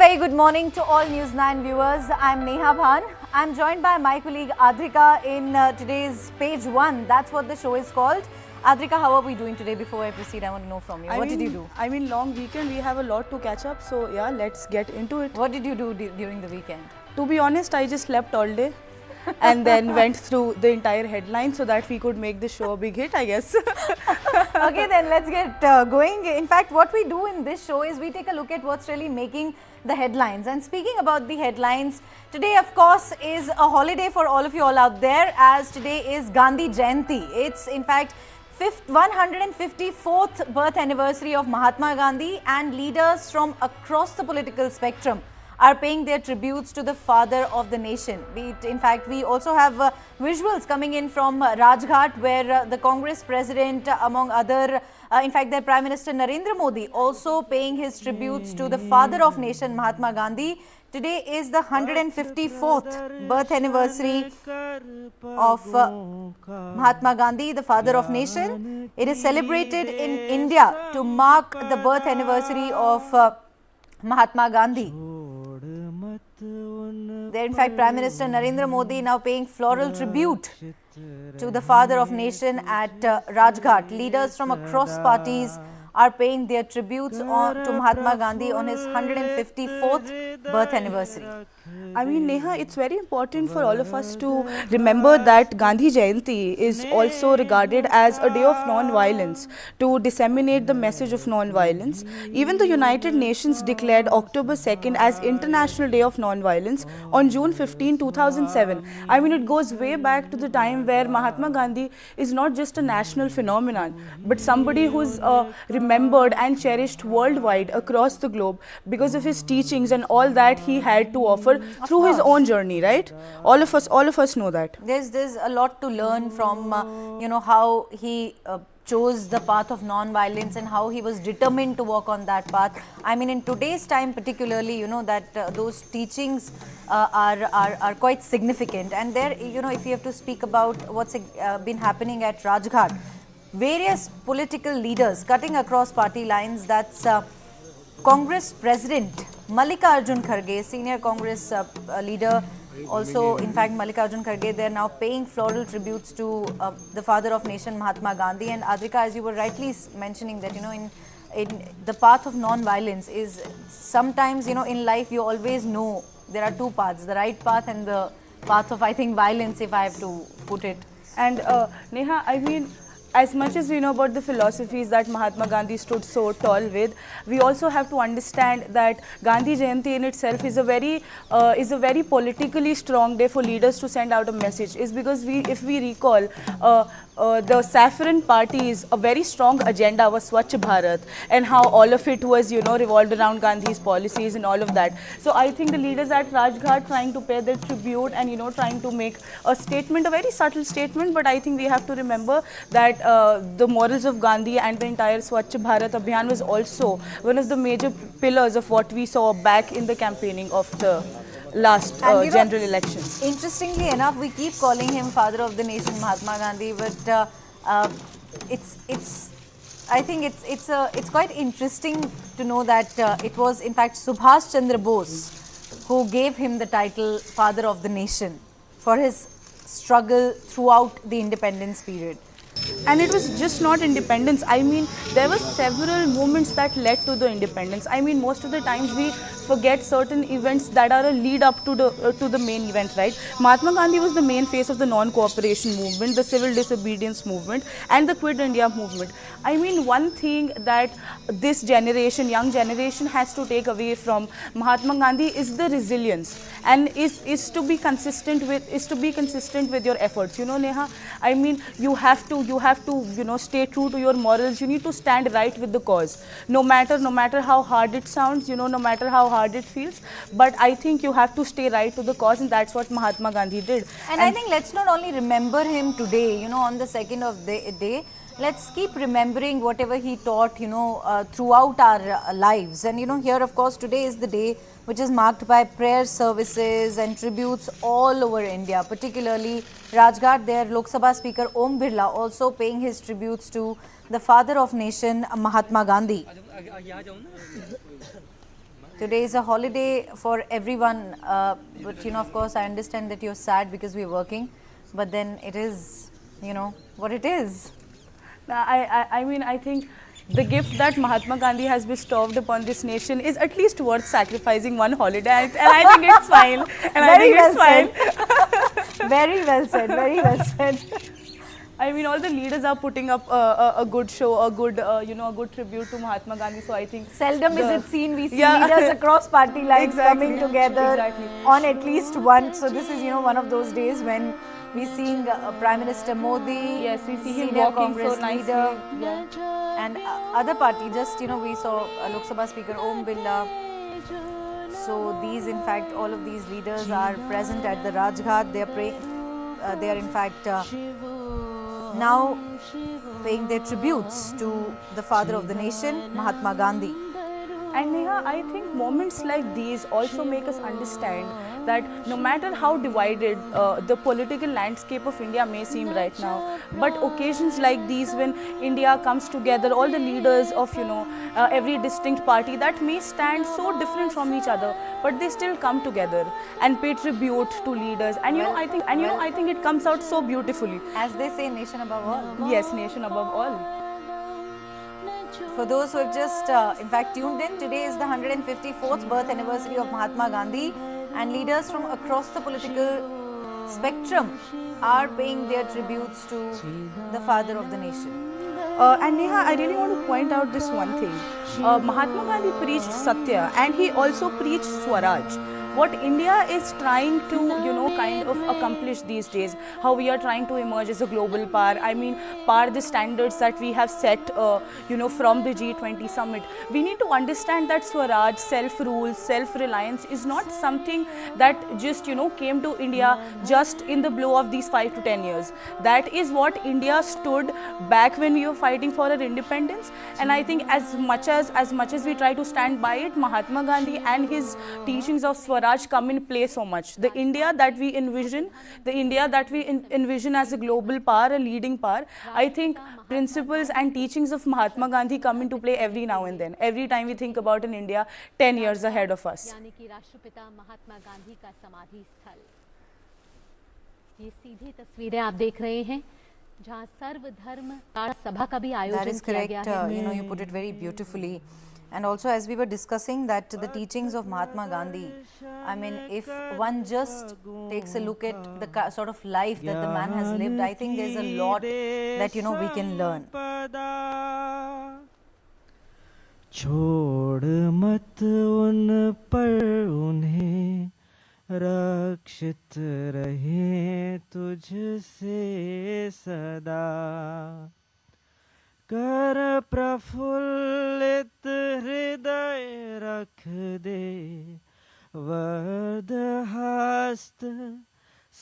very good morning to all News9 viewers. I'm Neha Bhan. I'm joined by my colleague Adrika in today's page 1. That's what the show is called. Adrika, how are we doing today? Before I proceed, I want to know from you. What did you do? Long weekend, we have a lot to catch up. So yeah, let's get into it. What did you do during the weekend? To be honest, I just slept all day. And then went through the entire headline so that we could make the show a big hit, I guess. Okay, then let's get going. In fact, what we do in this show is we take a look at what's really making the headlines. And speaking about the headlines, today, of course, is a holiday for all of you all out there, as today is Gandhi Jayanti. It's, in fact, 154th birth anniversary of Mahatma Gandhi, and leaders from across the political spectrum are paying their tributes to the father of the nation. In fact, we also have visuals coming in from Rajghat, where the Congress president, among other, in fact, their Prime Minister Narendra Modi, also paying his tributes to the father of nation, Mahatma Gandhi. Today is the 154th birth anniversary of Mahatma Gandhi, the father of nation. It is celebrated in India to mark the birth anniversary of Mahatma Gandhi. There, in fact, Prime Minister Narendra Modi now paying floral tribute to the father of nation at Rajghat. Leaders from across parties are paying their tributes to Mahatma Gandhi on his 154th birth anniversary. I mean, Neha, it's very important for all of us to remember that Gandhi Jayanti is also regarded as a day of non-violence, to disseminate the message of non-violence. Even the United Nations declared October 2nd as International Day of Non-Violence on June 15, 2007. I mean, it goes way back to the time where Mahatma Gandhi is not just a national phenomenon, but somebody who's remembered and cherished worldwide across the globe because of his teachings and all that he had to offer through his own journey, right? All of us know that. There's a lot to learn from how he chose the path of non-violence and how he was determined to walk on that path. I mean, in today's time particularly, that those teachings are quite significant. And there, if you have to speak about what's been happening at Rajghat, various political leaders cutting across party lines. That's Congress President Mallikarjun Kharge, senior Congress leader. Also, in fact, Mallikarjun Kharge, they're now paying floral tributes to the father of nation, Mahatma Gandhi. And Adrika, as you were rightly mentioning that, in the path of non-violence is sometimes, in life you always know there are two paths, the right path and the path of, I think, violence, if I have to put it. And Neha, I mean, as much as we know about the philosophies that Mahatma Gandhi stood so tall with, we also have to understand that Gandhi Jayanti in itself is a very politically strong day for leaders to send out a message. Is because if we recall, the Saffron Party's a very strong agenda was Swachh Bharat, and how all of it was, revolved around Gandhi's policies and all of that. So I think the leaders at Rajghat trying to pay their tribute and, trying to make a statement, a very subtle statement, but I think we have to remember that the morals of Gandhi and the entire Swachh Bharat Abhiyan was also one of the major pillars of what we saw back in the campaigning of the last general elections. Interestingly enough, we keep calling him father of the nation, Mahatma Gandhi, but I think it's quite interesting to know that it was in fact Subhash Chandra Bose who gave him the title father of the nation for his struggle throughout the independence period. And it was just not independence. I mean, there were several movements that led to the independence. I mean, most of the times we forget certain events that are a lead up to the main event, right? Mahatma Gandhi was the main face of the non-cooperation movement, the civil disobedience movement, and the Quit India movement. I mean, one thing that this generation, young generation, has to take away from Mahatma Gandhi is the resilience, and is to be consistent with your efforts. Neha, I mean, you have to stay true to your morals. You need to stand right with the cause, no matter how hard it sounds, no matter how hard it feels. But I think you have to stay right to the cause, and that's what Mahatma Gandhi did. And I think let's not only remember him today, on the 2nd of the day. Let's keep remembering whatever he taught, throughout our lives. And, here, of course, today is the day which is marked by prayer services and tributes all over India, particularly Rajghat. There, Lok Sabha Speaker Om Birla also paying his tributes to the father of nation, Mahatma Gandhi. Today is a holiday for everyone, but of course, I understand that you're sad because we're working, but then it is, what it is. I mean, I think the gift that Mahatma Gandhi has bestowed upon this nation is at least worth sacrificing one holiday, and I think it's fine. And I think it's fine. Very well said. Very well said. I mean, all the leaders are putting up a good show, a good, a good tribute to Mahatma Gandhi. So I think seldom is it seen. We see leaders across party lines coming together on at least one. So this is, one of those days when we seeing Prime Minister Modi, yes, we see him senior walking Congress so nicely. leader, and other party. Just we saw Lok Sabha Speaker Om Birla. So these, in fact, all of these leaders are present at the Rajghat. They are praying. They are in fact now paying their tributes to the father of the nation, Mahatma Gandhi. And Neha, I think moments like these also make us understand that no matter how divided the political landscape of India may seem right now, but occasions like these when India comes together, all the leaders of every distinct party that may stand so different from each other, but they still come together and pay tribute to leaders. And I think it comes out so beautifully. As they say, nation above all. Yes, nation above all. For those who have just, in fact, tuned in, today is the 154th birth anniversary of Mahatma Gandhi, and leaders from across the political spectrum are paying their tributes to the father of the nation. And Neha, I really want to point out this one thing. Mahatma Gandhi preached Satya, and he also preached Swaraj. What India is trying to, kind of accomplish these days, how we are trying to emerge as a global power. I mean, the standards that we have set, from the G20 summit. We need to understand that Swaraj, self-rule, self-reliance is not something that just, came to India just in the blow of these 5 to 10 years. That is what India stood back when we were fighting for our independence. And I think as much as we try to stand by it, Mahatma Gandhi and his teachings of Swaraj come in play so much. The India that we envision, envision as a global power, a leading power, I think principles and teachings of Mahatma Gandhi come into play every now and then. Every time we think about an India 10 years ahead of us. यानी कि राष्ट्रपिता महात्मा गांधी का समाधि स्थल, ये सीधी तस्वीरें आप देख रहे हैं जहां सर्वधर्म सभा का भी आयोजन किया गया है. That is correct. You put it very beautifully. And also, as we were discussing, that the teachings of Mahatma Gandhi, I mean, if one just takes a look at the sort of life that the man has lived, I think there's a lot that, we can learn. छोड़ मत उन पर उन्हें रक्षित रहे तुझसे सदा कर प्रफुल्लित हृदय रख दे वर्द हस्त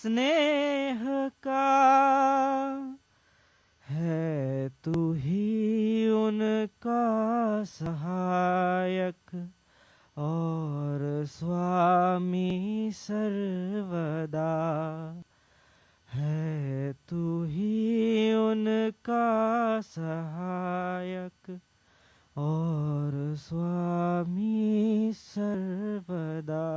स्नेह का है तू ही उनका सहायक और स्वामी सर्वदा है तू ही उनका सहायक और स्वामी सर्वदा.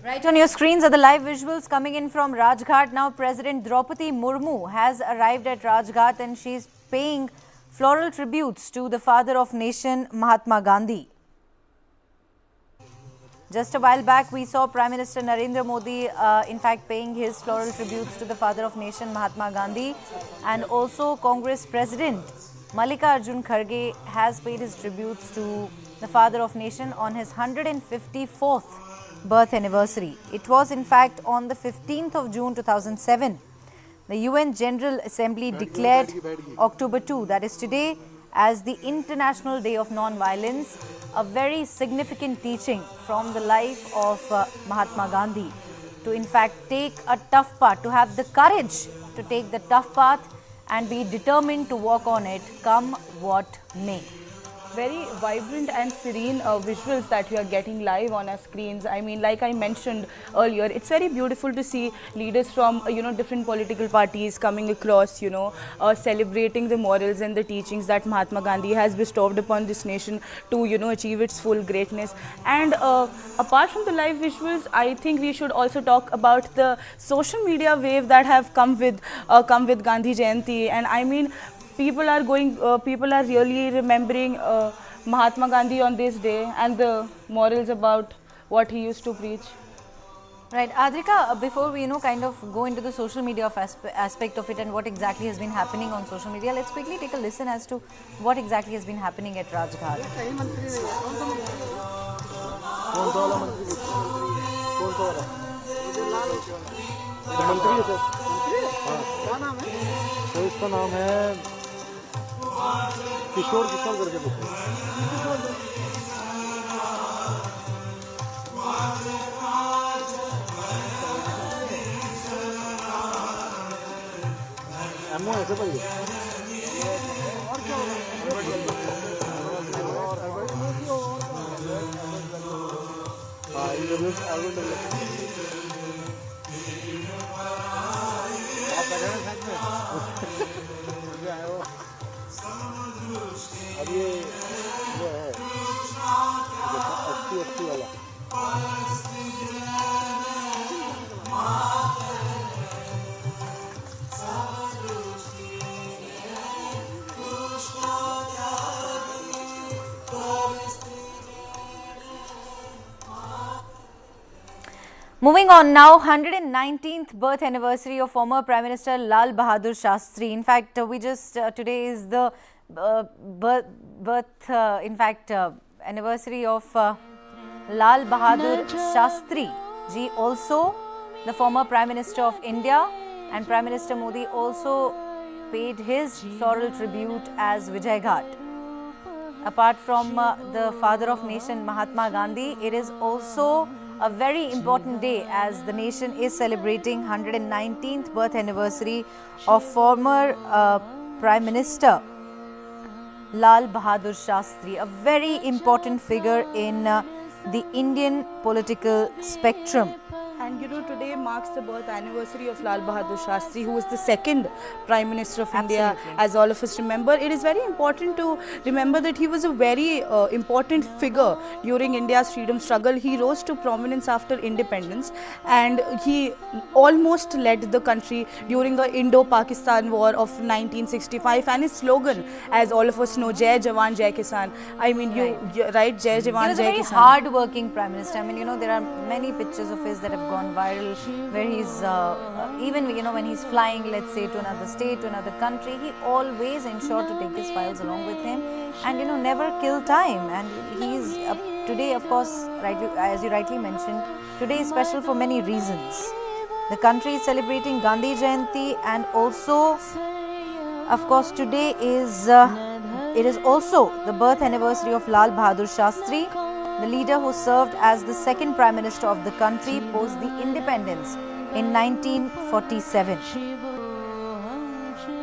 Right on your screens are the live visuals coming in from Rajghat. Now President Draupadi Murmu has arrived at Rajghat and she's paying floral tributes to the father of nation, Mahatma Gandhi. Just a while back, we saw Prime Minister Narendra Modi, in fact, paying his floral tributes to the father of nation, Mahatma Gandhi. And also Congress President Mallikarjun Kharge has paid his tributes to the father of nation on his 154th birth anniversary. It was, in fact, on the 15th of June 2007. The UN General Assembly declared October 2, that is today, as the International Day of Non-Violence, a very significant teaching from the life of Mahatma Gandhi to in fact take a tough path, to have the courage to take the tough path and be determined to walk on it, come what may. very vibrant and serene visuals that we are getting live on our screens. I mean, like I mentioned earlier, it's very beautiful to see leaders from different political parties coming across, celebrating the morals and the teachings that Mahatma Gandhi has bestowed upon this nation to achieve its full greatness. And apart from the live visuals, I think we should also talk about the social media wave that have come with Gandhi Jayanti. And I mean, people are really remembering Mahatma Gandhi on this day and the morals about what he used to preach. Right, Adrika, before we kind of go into the social media aspect of it and what exactly has been happening on social media, let's quickly take a listen as to what exactly has been happening at Rajghat. मंत्री है sir, क्या नाम है? तो इसका नाम है किशोर किशोर करके पूछो। एमओ ऐसे पढ़िए। और क्या हाँ अब ये जो है 80 वाला Moving on now, 119th birth anniversary of former Prime Minister Lal Bahadur Shastri. In fact, today is the anniversary of Lal Bahadur Shastri ji, also the former Prime Minister of India, and Prime Minister Modi also paid his floral tribute as Vijay Ghat. Apart from the father of nation Mahatma Gandhi, it is also a very important day as the nation is celebrating 119th birth anniversary of former Prime Minister Lal Bahadur Shastri, a very important figure in the Indian political spectrum. And today marks the birth anniversary of Lal Bahadur Shastri, who was the second Prime Minister of India, as all of us remember. It is very important to remember that he was a very important figure during India's freedom struggle. He rose to prominence after independence, and he almost led the country during the Indo-Pakistan War of 1965. And his slogan, as all of us know, Jai Jawan, Jai Kisan. I mean, right, Jai Jawan, Jai Kisan. He was a very hard-working Prime Minister. I mean, there are many pictures of his that have gone viral, where he's even when he's flying, let's say, to another state, to another country, he always ensured to take his files along with him and never kill time. And he's today, of course, as you rightly mentioned, today is special for many reasons. The country is celebrating Gandhi Jayanti, and also, of course, today is it is also the birth anniversary of Lal Bahadur Shastri, the leader who served as the second Prime Minister of the country post the independence in 1947.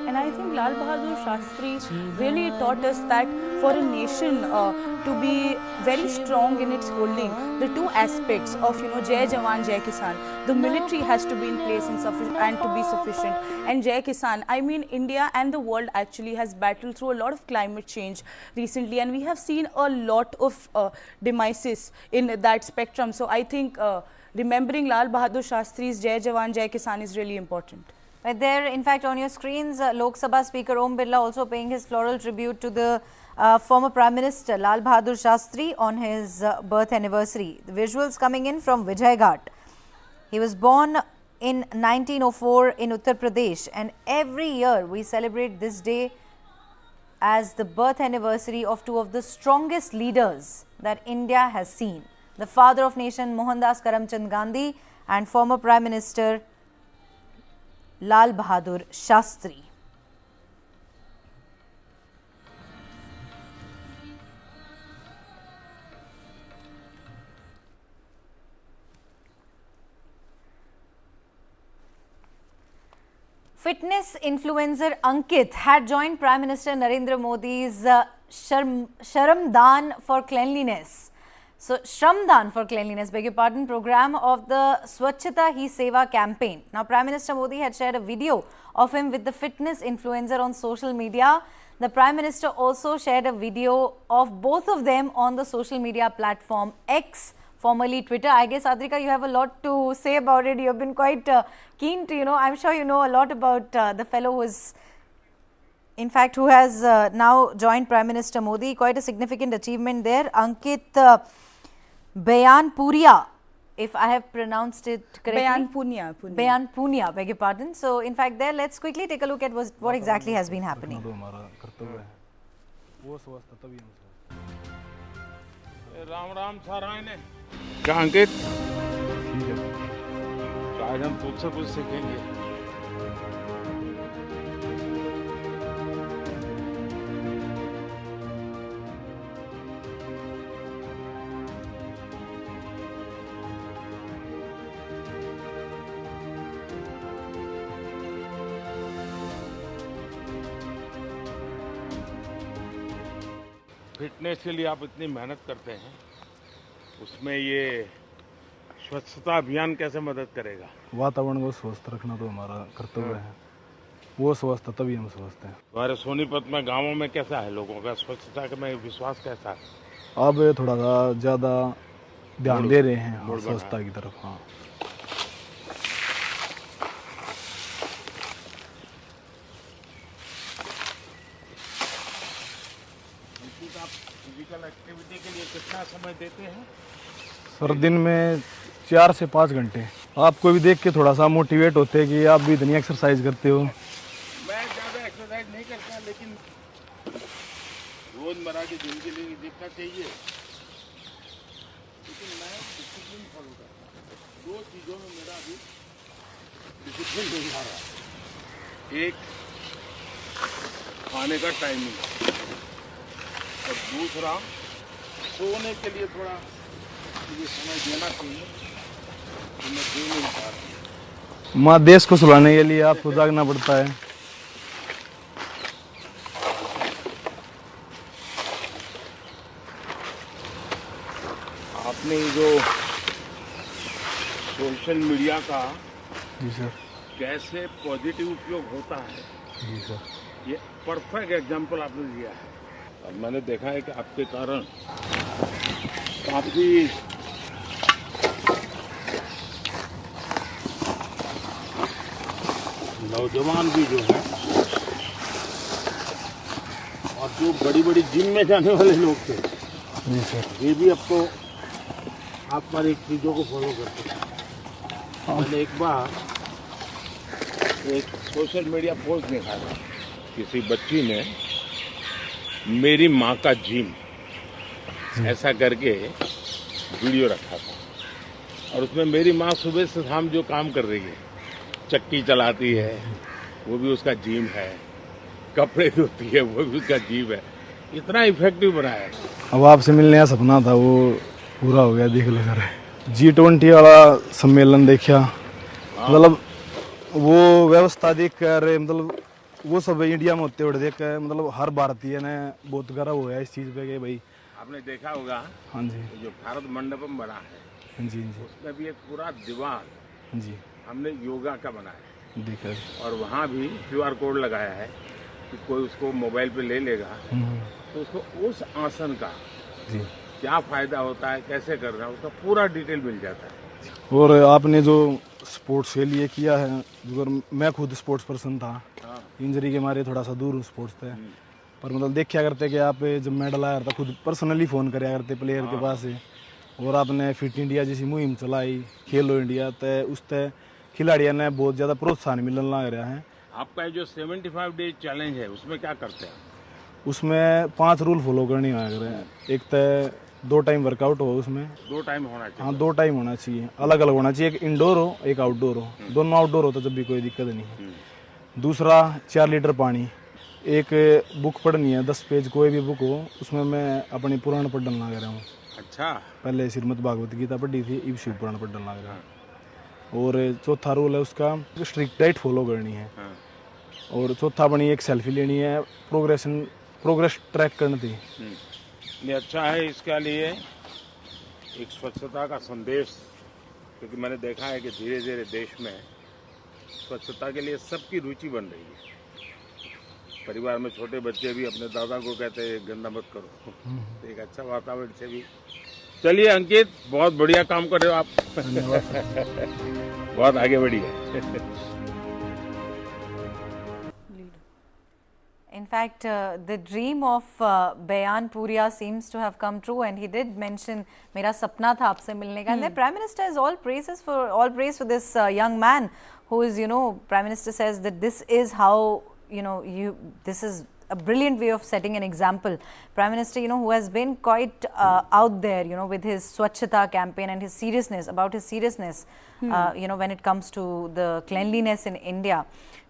And I think Lal Bahadur Shastri really taught us that for a nation to be very strong in its holding, the two aspects of Jai Jawan, Jai Kisan, the military has to be in place and to be sufficient. And Jai Kisan, I mean, India and the world actually has battled through a lot of climate change recently, and we have seen a lot of demises in that spectrum. So I think remembering Lal Bahadur Shastri's Jai Jawan, Jai Kisan is really important. Right there, in fact, on your screens, Lok Sabha Speaker Om Birla also paying his floral tribute to the former Prime Minister Lal Bahadur Shastri on his birth anniversary. The visuals coming in from Vijay Ghat. He was born in 1904 in Uttar Pradesh, and every year we celebrate this day as the birth anniversary of two of the strongest leaders that India has seen. The father of nation Mohandas Karamchand Gandhi and former Prime Minister Lal Bahadur Shastri. Fitness influencer Ankit had joined Prime Minister Narendra Modi's Shramdan for Cleanliness. So, Shramdan for Cleanliness, beg your pardon, program of the Swachhata Hi Seva campaign. Now, Prime Minister Modi had shared a video of him with the fitness influencer on social media. The Prime Minister also shared a video of both of them on the social media platform X, formerly Twitter. I guess, Adrika, you have a lot to say about it. You have been quite keen to, I'm sure you know a lot about the fellow who is, in fact, who has now joined Prime Minister Modi. Quite a significant achievement there. Ankit Bayanpuria, if I have pronounced it correctly. Bayanpunia, beg your pardon. So, in fact, there, let's quickly take a look at what exactly has been happening. Ram Ram साराय ने क्या अंकित तो आज हम तुझसे कुछ सीखेंगे। Fitness के लिए आप इतनी मेहनत करते हैं, उसमें ये स्वच्छता अभियान कैसे मदद करेगा? वातावरण को स्वस्थ रखना तो हमारा कर्तव्य है, वो स्वस्थ तभी हम स्वस्थ हैं। हमारे सोनीपत में गांवों में कैसा है लोगों का स्वच्छता में विश्वास कैसा है? अब थोड़ा सा ज्यादा ध्यान दे रहे हैं स्वच्छता की तरफ। हाँ, फिजिकल एक्टिविटी के लिए कितना समय देते हैं? सर दिन में 4 से 5 घंटे। आपको भी देख के थोड़ा सा मोटिवेट होते हैं कि आप भी इतनी एक्सरसाइज करते हो। मैं ज़्यादा एक्सरसाइज नहीं करता, लेकिन रोजमर्रा की जिंदगी में जितना चाहिए, लेकिन मैं डिसिप्लिन फॉलो करता हूँ। 2 चीज़ों में मेरा अभी डिसिप्लिन नहीं आ रहा। एक खाने का टाइमिंग और दूसरा सोने के लिए थोड़ा मुझे समय देना चाहिए, तो मैं दे नहीं पा रहा। माँ देश को सुलाने के लिए आपको जागना पड़ता है। आपने जो सोशल मीडिया का जी सर, कैसे पॉजिटिव उपयोग होता है, जी सर, ये परफेक्ट एग्जाम्पल आपने दिया है। और मैंने देखा है कि आपके कारण काफी नौजवान भी जो है और जो बड़ी बड़ी जिम में जाने वाले लोग थे, जी सर, ये भी अब तो आप पर एक चीज़ों को फॉलो करते हैं। मैंने एक बार एक सोशल मीडिया पोस्ट देखा था, किसी बच्ची ने मेरी माँ का जिम ऐसा करके वीडियो रखा था, और उसमें मेरी माँ सुबह से शाम जो काम कर रही है, चक्की चलाती है वो भी उसका जिम है, कपड़े धोती है वो भी उसका जिम है। इतना इफेक्टिव बनाया है। अब आपसे मिलने का सपना था वो पूरा हो गया। देख लो सर, G20 वाला सम्मेलन देखा, मतलब वो व्यवस्था देख कर, मतलब वो सब इंडिया में होते हुए देख कर, मतलब हर भारतीय ने बहुत गर्व हुआ इस चीज़ पे कि भाई। आपने देखा होगा, हाँ जी, जो भारत मंडपम बना है, हाँ जी, हाँ उसमें भी एक पूरा दीवार जी, हमने योगा का बनाया है, देखा, और वहाँ भी QR कोड लगाया है कि कोई उसको मोबाइल पे ले लेगा तो उसको उस आसन का जी क्या फायदा होता है, कैसे करना है, उसका पूरा डिटेल मिल जाता है। और आपने जो स्पोर्ट्स के लिए किया है, अगर मैं खुद स्पोर्ट्स पर्सन था, इंजरी के मारे थोड़ा सा दूर हूँ स्पोर्ट्स से, पर मतलब देखा करते कि आप जब मेडल आया था खुद पर्सनली फ़ोन कराया करते प्लेयर के पास से, और आपने फिट इंडिया जैसी मुहिम चलाई, खेलो इंडिया, तो उससे खिलाड़ियों ने बहुत ज़्यादा प्रोत्साहन मिलने लग रहा है। आपका जो 75 डे चैलेंज है उसमें क्या करते हैं? उसमें 5 रूल फॉलो करने आया करें। एक तो 2 टाइम वर्कआउट हो, उसमें 2 टाइम होना चाहिए। हाँ, 2 टाइम होना चाहिए, अलग अलग होना चाहिए, एक इंडोर हो एक आउटडोर हो, दोनों आउटडोर हो तो जब भी कोई दिक्कत नहीं है। दूसरा 4 लीटर पानी, एक बुक पढ़नी है 10 पेज कोई भी बुक हो, उसमें मैं अपनी पुराण पढ़ने लग रहा हूँ। अच्छा, पहले श्रीमद् भागवत गीता पढ़ी थी, अब शिव पुराण पढ़ने लग रहा है। और चौथा रूल है उसका स्ट्रिक्ट डाइट फॉलो करनी है। और चौथा बनी एक सेल्फी लेनी है, प्रोग्रेशन प्रोग्रेस ट्रैक करनी थी। ये अच्छा है इसके लिए एक स्वच्छता का संदेश, क्योंकि मैंने देखा है कि धीरे धीरे देश में स्वच्छता के लिए सबकी रुचि बन रही है। परिवार में छोटे बच्चे भी अपने दादा को कहते हैं गंदा मत करो, तो एक अच्छा वातावरण से भी। चलिए अंकित, बहुत बढ़िया काम कर रहे हो आप। बहुत आगे बढ़िए। In fact, the dream of Bayan Puria seems to have come true, and he did mention, "Mera sapna tha aapse milne ka." And the Prime Minister has all praise for this young man, who is, Prime Minister says that this is how, this is a brilliant way of setting an example. Prime Minister, who has been quite out there, with his Swachhata campaign and his seriousness, when it comes to the cleanliness in India.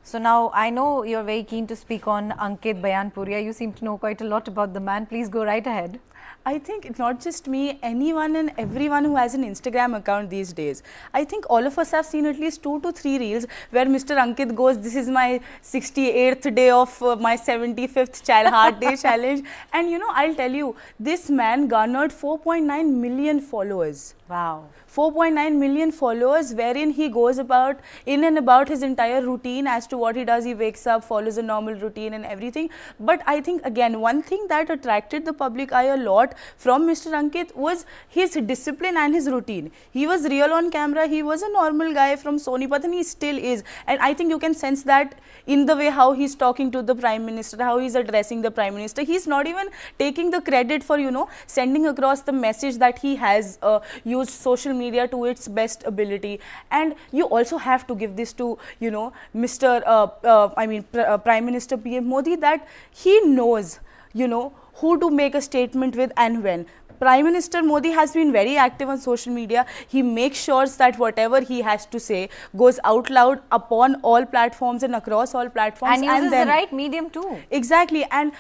So now I know you're very keen to speak on Ankit Bayan Puria. You seem to know quite a lot about the man. Please go right ahead. I think it's not just me, anyone and everyone who has an Instagram account these days. I think all of us have seen at least 2 to 3 reels where Mr. Ankit goes, "This is my 68th day of my 75th Heart Day challenge." And I'll tell you, this man garnered 4.9 million followers. Wow. 4.9 million followers, wherein he goes about his entire routine as to what he does. He wakes up, follows a normal routine and everything. But I think, again, one thing that attracted the public eye a lot from Mr. Ankit was his discipline and his routine. He was real on camera. He was a normal guy from Sonipat, and he still is. And I think you can sense that in the way how he's talking to the Prime Minister, how he's addressing the Prime Minister. He's not even taking the credit for, sending across the message that he has used social media to its best ability. And you also have to give this to, Prime Minister PM Modi, that he knows, who to make a statement with and when. Prime Minister Modi has been very active on social media. He makes sure that whatever he has to say goes out loud upon all platforms and across all platforms. And uses the right medium too. Exactly. And,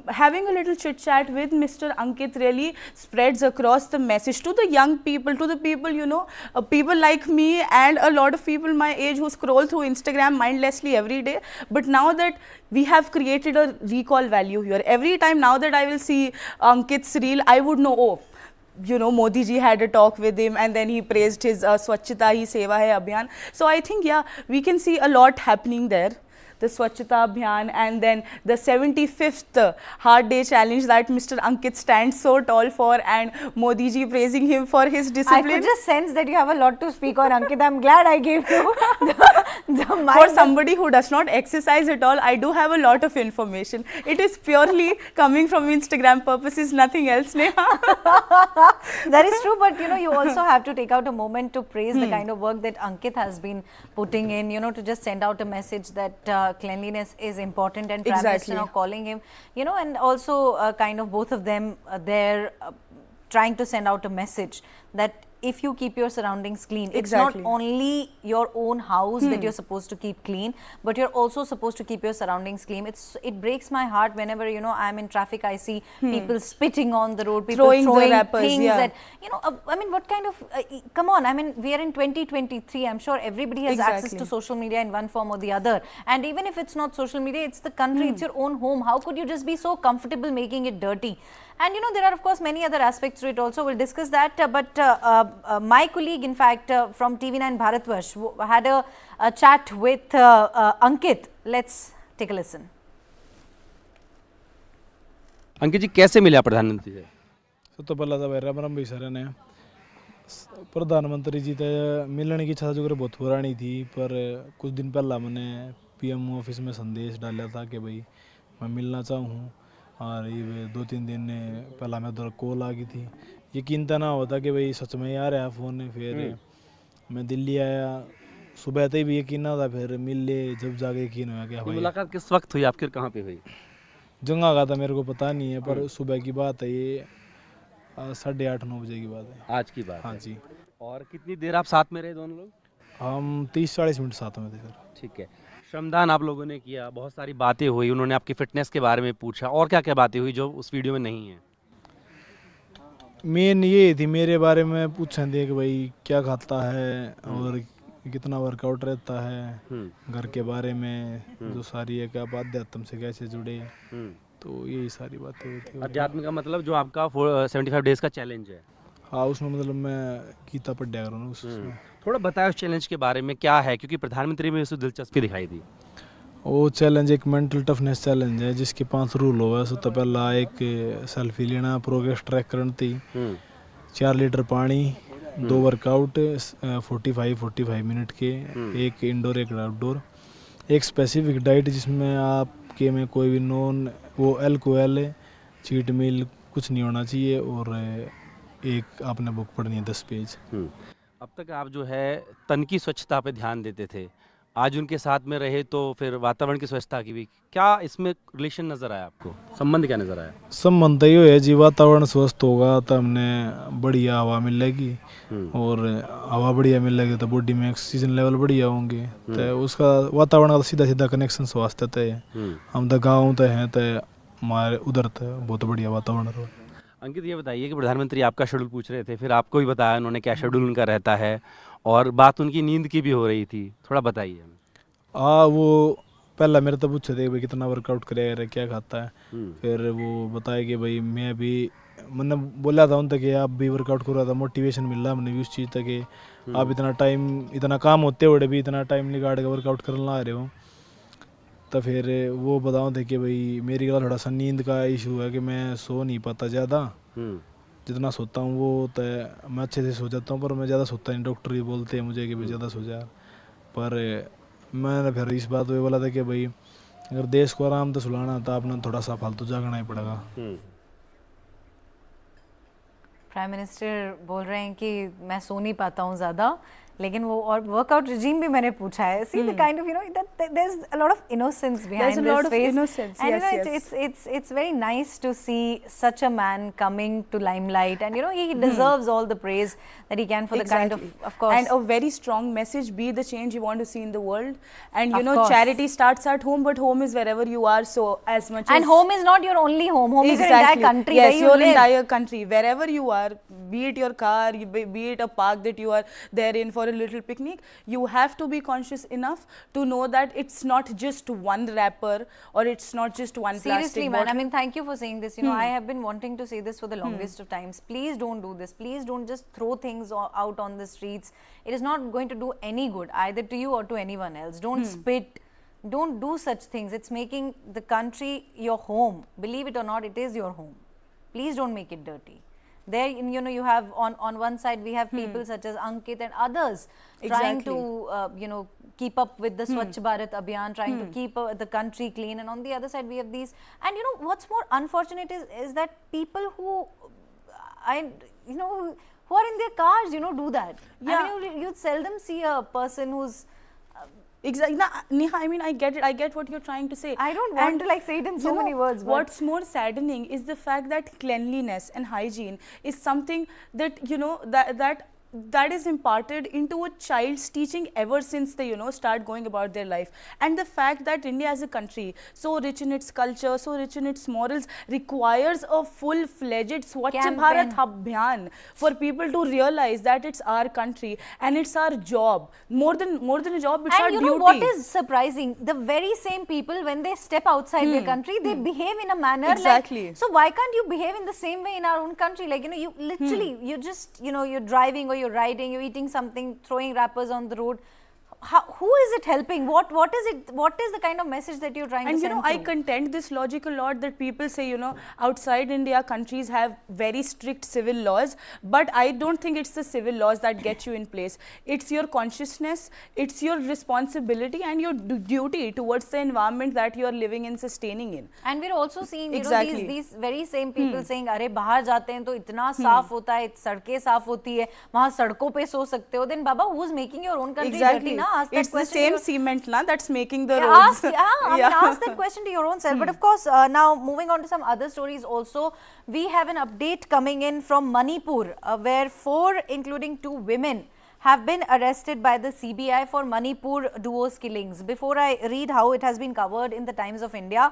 having a little chit chat with Mr. Ankit really spreads across the message to the young people, to the people, people like me and a lot of people my age who scroll through Instagram mindlessly every day. But now that we have created a recall value here, every time now that I will see Ankit's reel, I would know, oh, Modi ji had a talk with him, and then he praised his Swachhata Hi Seva Hai Abhiyan. So I think, yeah, we can see a lot happening there. The Swachhata Abhiyan, and then the 75th Heart Day challenge that Mr. Ankit stands so tall for, and Modi ji praising him for his discipline. I could just sense that you have a lot to speak on, Ankit. I'm glad I gave you the mic. For somebody who does not exercise at all, I do have a lot of information. It is purely coming from Instagram purposes, nothing else, Neha. That is true, but you also have to take out a moment to praise the kind of work that Ankit has been putting in, to just send out a message that cleanliness is important, and Prime Minister now calling him, and also kind of both of them, they're trying to send out a message that if you keep your surroundings clean, it's not only your own house that you're supposed to keep clean, but you're also supposed to keep your surroundings clean. It breaks my heart whenever I'm in traffic, I see people spitting on the road, people throwing things at, what kind of come on, we are in 2023. I'm sure everybody has access to social media in one form or the other, and even if it's not social media, it's the country, it's your own home. How could you just be so comfortable making it dirty? And there are of course many other aspects to it also. We'll discuss that, but my colleague, in fact, from TV9 Bharatvarsh had a chat with Ankit. Let's take a listen. अंकित जी, कैसे मिले आप प्रधानमंत्री से? सब तो पहला तो राम भाई सर ने प्रधानमंत्री जी से मिलने की इच्छा जो बहुत पुरानी थी, पर कुछ दिन पहला मैंने PM ऑफिस में संदेश डाला था कि भाई मैं मिलना चाहूँ, और ये 2-3 दिन पहला मैं उधर कॉल आ गई थी। यकीन तो ना होता कि भाई सच में आ रहा है फ़ोन। फिर मैं दिल्ली आया, सुबह तक भी यकीन ना था, फिर मिल ले, जब जाके यकीन हुआ कि भाई। मुलाकात किस वक्त हुई आपकी, कहाँ पे हुई? जगह का था मेरे को पता नहीं है, पर सुबह की बात है, ये 8:30-9 बजे की बात है। आज की बात? हाँ जी। और कितनी देर आप साथ में रहे दोनों लोग? हम 30-40 मिनट साथ में थे सर। ठीक है। श्रमदान आप लोगों ने किया, बहुत सारी बातें हुई, उन्होंने आपकी फिटनेस के बारे में पूछा, और क्या क्या बातें हुई जो उस वीडियो में नहीं है? मेन ये थी, मेरे बारे में पूछा थे कि भाई क्या खाता है और कि कितना वर्कआउट रहता है, घर के बारे में जो सारी है कि आप आध्यात्म से कैसे जुड़े, तो यही सारी बातें होती है। अध्यात्म का मतलब जो आपका 75 डेज का चैलेंज है। हाँ, उसमें मतलब मैं गीता पढ़ा करूँ उसमें। थोड़ा बताया उस चैलेंज के बारे में, क्या है, क्योंकि प्रधानमंत्री में उसमें दिलचस्पी दिखाई दी। वो चैलेंज एक मेंटल टफनेस चैलेंज है जिसके 5 रूल हुआ। सब तो पहला एक सेल्फी लेना, प्रोग्रेस ट्रैक करनी थी, 4 लीटर पानी, 2 वर्कआउट 45 मिनट के, एक इंडोर एक आउटडोर, एक स्पेसिफिक डाइट जिसमें आपके में कोई भी नॉन वो अल्कोहल चीट मील कुछ नहीं होना चाहिए, और एक आपने बुक पढ़नी है 10 पेज। अब तक आप जो है तन की स्वच्छता पे ध्यान देते थे, आज उनके साथ में रहे तो फिर वातावरण की स्वच्छता की भी क्या इसमें रिलेशन नजर आया आपको, संबंध क्या नजर आया? संबंध ये है जी, वातावरण स्वस्थ होगा तो हमने बढ़िया हवा मिलेगी, और हवा बढ़िया मिलेगी तो बॉडी में ऑक्सीजन लेवल बढ़िया होंगे, तो उसका वातावरण का सीधा सीधा कनेक्शन स्वास्थ्य तय है। हम तो गाँव तो हैं तो हमारे उधर तो बहुत बढ़िया वातावरण है। अंकित, ये बताइए कि प्रधानमंत्री आपका शेड्यूल पूछ रहे थे, फिर आपको भी बताया उन्होंने क्या शेड्यूल उनका रहता है, और बात उनकी नींद की भी हो रही थी, थोड़ा बताइए। वो पहला मेरे तो पूछे थे भाई कितना वर्कआउट करेगा, क्या खाता है, फिर वो बताया कि भाई मैं भी मैंने बोला था उन तक कि आप भी वर्कआउट कर रहा था, मोटिवेशन मिल रहा हमने भी उस चीज़ तक कि आप इतना टाइम इतना काम होते हुए भी इतना टाइम निकाल के वर्कआउट करना आ रहे हो। तो फिर वो बताओ थे कि भाई मेरी का थोड़ा सा नींद का इशू है कि मैं सो नहीं पाता ज़्यादा, जितना सोता हूँ वो तो मैं अच्छे से सो जाता हूँ, पर मैं ज़्यादा सोता नहीं। डॉक्टर भी बोलते हैं मुझे कि भाई ज़्यादा सो जा, पर मैंने फिर इस बात पे बोला था कि भाई अगर देश को आराम से सुलाना तो आपने थोड़ा सा फालतू जागना ही पड़ेगा। प्राइम मिनिस्टर बोल रहे हैं कि मैं सो नहीं पाता हूँ ज़्यादा, लेकिन वो और वर्कआउट रिजीम भी मैंने पूछा है. See the kind of, you know, that there's a lot of innocence behind this face. There's a lot of innocence, and yes, you know, yes. it's very nice to see such a man coming to limelight, and you know he deserves all the praise that he can for Exactly. the kind of course. And a very strong message: be the change you want to see in the world. And you Of know, course. charity starts at home, but home is wherever you are. So as much and as home is not your only home. Home is your exactly. entire country. Yes, where your you live. entire country, wherever you are, be it your car, be it a park that you are there in for a little picnic, you have to be conscious enough to know that it's not just one wrapper or it's not just one Seriously, plastic man, bottle. I mean, thank you for saying this. You know, I have been wanting to say this for the longest of times. Please don't do this. Please don't just throw things out on the streets. It is not going to do any good either to you or to anyone else. Don't spit. Don't do such things. It's making the country your home. Believe it or not, it is your home. Please don't make it dirty. There, you know, you have on one side we have people such as Ankit and others trying to you know, keep up with the Swachh Bharat Abhiyan, trying to keep the country clean, and on the other side we have these. And you know what's more unfortunate is that people who you know, who are in their cars, you know, do that. Yeah. I mean, you seldom see a person who's Exactly. Neha, I mean, I get it. I get what you're trying to say. I don't want to like say it in so many words. But What's more saddening is the fact that cleanliness and hygiene is something that, you know, that is imparted into a child's teaching ever since they, you know, start going about their life. And the fact that India as a country, so rich in its culture, so rich in its morals, requires a full-fledged Swachh Bharat Abhiyan for people to realize that it's our country and it's our job. More than a job, it's our and you duty. know what is surprising? The very same people, when they step outside their country, they behave in a manner Exactly. like, so why can't you behave in the same way in our own country? Like, you know, you literally, you just, you know, you're driving or you're riding, you're eating something, throwing wrappers on the road. Who is it helping? What is it? What is the kind of message that you're trying to And send you know, I through? contend this logic a lot that people say, you know, outside India, countries have very strict civil laws, but I don't think it's the civil laws that get you in place. It's your consciousness, it's your responsibility and your duty towards the environment that you are living and sustaining in. And we're also seeing, you Exactly. know, these very same people saying, अरे बाहर जाते हैं तो इतना साफ होता है, सड़कें साफ होती है, वहाँ सड़कों पे सो सकते हो. Then Baba, who's making your own country dirty? Na? Ask that It's the question to same your- cement na, that's making the roads. I mean, ask that question to your own self. But of course, now moving on to some other stories also, we have an update coming in from Manipur, where 4, including 2 women, have been arrested by the CBI for Manipur duo's killings. Before I read how it has been covered in the Times of India,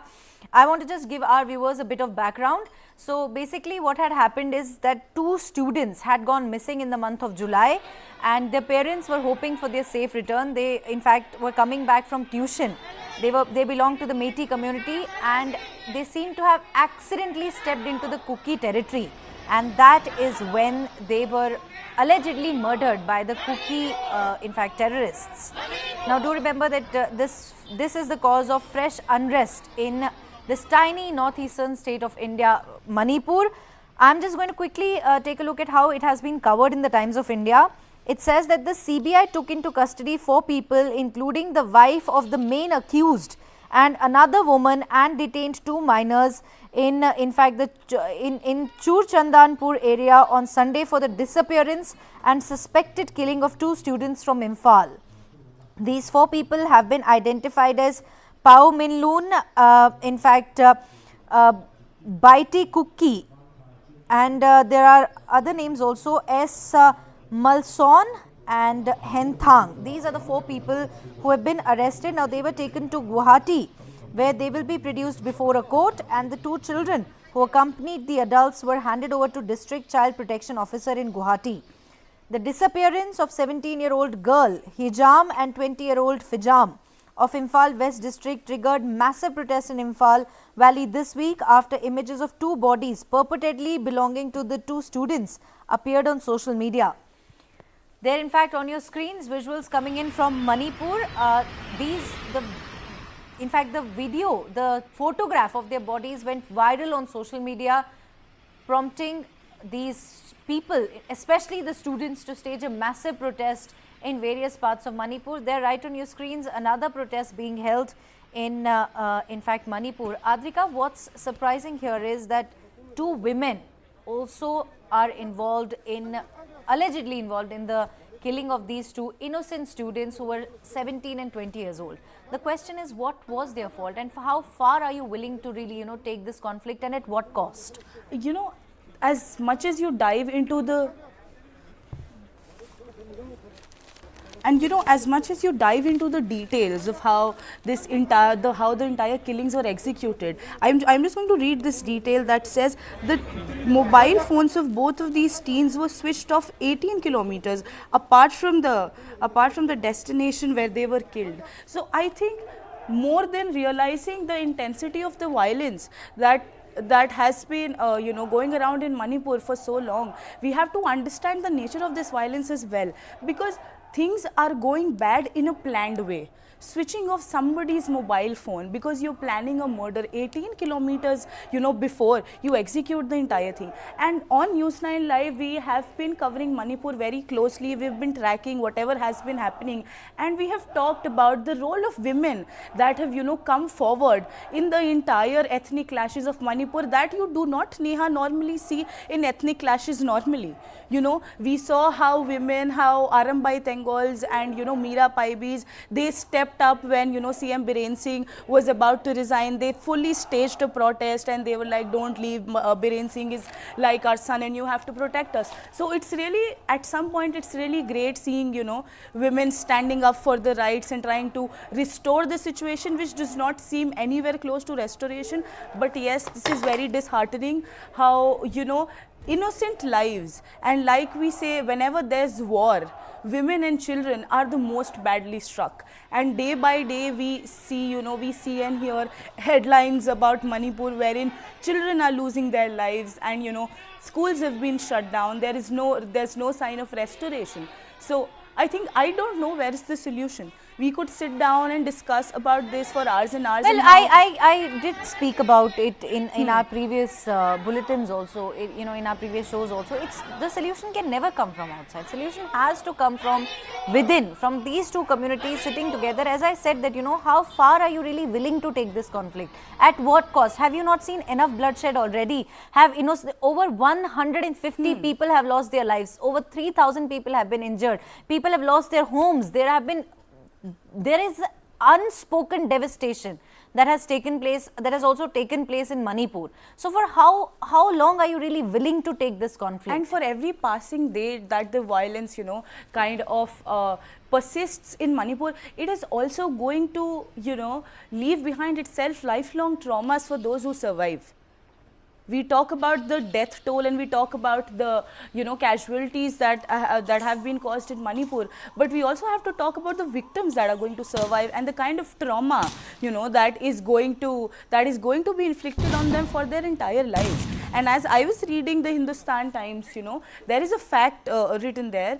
I want to just give our viewers a bit of background. So basically what had happened is that 2 students had gone missing in the month of July, and their parents were hoping for their safe return. They in fact were coming back from tuition. They belonged to the Metis community, and they seem to have accidentally stepped into the Kuki territory, and that is when they were allegedly murdered by the Kuki, in fact, terrorists. Now, do remember that this is the cause of fresh unrest in this tiny northeastern state of India, Manipur. I'm just going to quickly take a look at how it has been covered in the Times of India. It says that the CBI took into custody 4 people, including the wife of the main accused and another woman, and detained 2 minors in fact in Churchandanpur area on Sunday for the disappearance and suspected killing of 2 students from Imphal. These 4 people have been identified as Pau Minloon, in fact Baiti Kukki, and there are other names also, S. Malson and Henthang. These are the 4 people who have been arrested. Now they were taken to Guwahati, where they will be produced before a court, and the 2 children who accompanied the adults were handed over to District Child Protection Officer in Guwahati. The disappearance of 17-year-old girl Hijam and 20-year-old Fijam of Imphal West District triggered massive protests in Imphal Valley this week after images of 2 bodies purportedly belonging to the 2 students appeared on social media. There, in fact, on your screens, visuals coming in from Manipur. In fact, the video, the photograph of their bodies went viral on social media, prompting these people, especially the students, to stage a massive protest in various parts of Manipur. There, right on your screens, another protest being held in fact, Manipur. Adrika, what's surprising here is that 2 women also are allegedly involved in the killing of these 2 innocent students who were 17 and 20 years old. The question is, what was their fault, and how far are you willing to really, take this conflict, and at what cost? As much as you dive into the as much as you dive into the details of how the entire killings were executed, I'm just going to read this detail that says the mobile phones of both of these teens were switched off 18 kilometers apart from the destination where they were killed. So I think, more than realizing the intensity of the violence that has been going around in Manipur for so long, we have to understand the nature of this violence as well, because things are going bad in a planned way. Switching off somebody's mobile phone because you're planning a murder 18 kilometers before you execute the entire thing. And on News9 Live, we have been covering Manipur very closely. We've been tracking whatever has been happening, and we have talked about the role of women that have come forward in the entire ethnic clashes of Manipur that you do not, Neha, normally see in ethnic clashes normally. We saw how Arambai Tengols and Meera Paibis, they stepped up when CM Biren Singh was about to resign. They fully staged a protest, and they were like, don't leave, Biren Singh is like our son and you have to protect us. So it's really, at some point, it's really great seeing women standing up for the rights and trying to restore the situation, which does not seem anywhere close to restoration. But yes, this is very disheartening how innocent lives, and like we say, whenever there's war, women and children are the most badly struck. And day by day we see and hear headlines about Manipur wherein children are losing their lives, and schools have been shut down. There's no sign of restoration. So I don't know where is the solution. We could sit down and discuss about this for hours and hours. Well, I did speak about it in our previous bulletins also, in our previous shows also. The solution can never come from outside. Solution has to come from within, from these 2 communities sitting together. As I said that, how far are you really willing to take this conflict? At what cost? Have you not seen enough bloodshed already? Over 150 people have lost their lives. Over 3,000 people have been injured. People have lost their homes. There is unspoken devastation. that has taken place, that has also taken place in Manipur. So for how long are you really willing to take this conflict? And for every passing day that the violence, you know, kind of persists in Manipur, it is also going to, you know, leave behind itself lifelong traumas for those who survive. We talk about the death toll and we talk about the, you know, casualties that that have been caused in Manipur, but we also have to talk about the victims that are going to survive and the kind of trauma, you know, that is going to be inflicted on them for their entire lives. And as I was reading the Hindustan Times, you know, there is a fact written there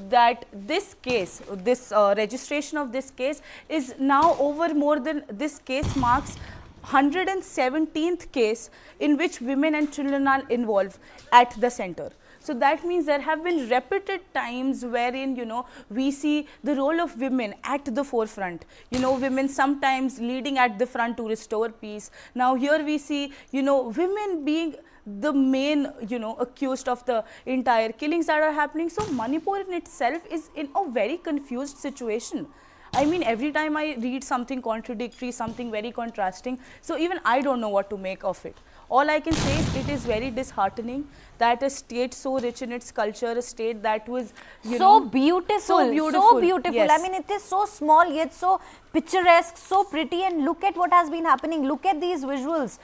that this case, this registration of this case is now over more than, this case marks 117th case in which women and children are involved at the center. So that means there have been repeated times wherein, you know, we see the role of women at the forefront. You know, women sometimes leading at the front to restore peace. Now here we see, you know, women being the main, you know, accused of the entire killings that are happening. So Manipur in itself is in a very confused situation. I mean, every time I read something contradictory, something very contrasting, so even I don't know what to make of it. All I can say is it is very disheartening that a state so rich in its culture, a state that was, you know, Beautiful, so beautiful. Yes. I mean, it is so small yet so picturesque, so pretty, and look at what has been happening. Look at these visuals.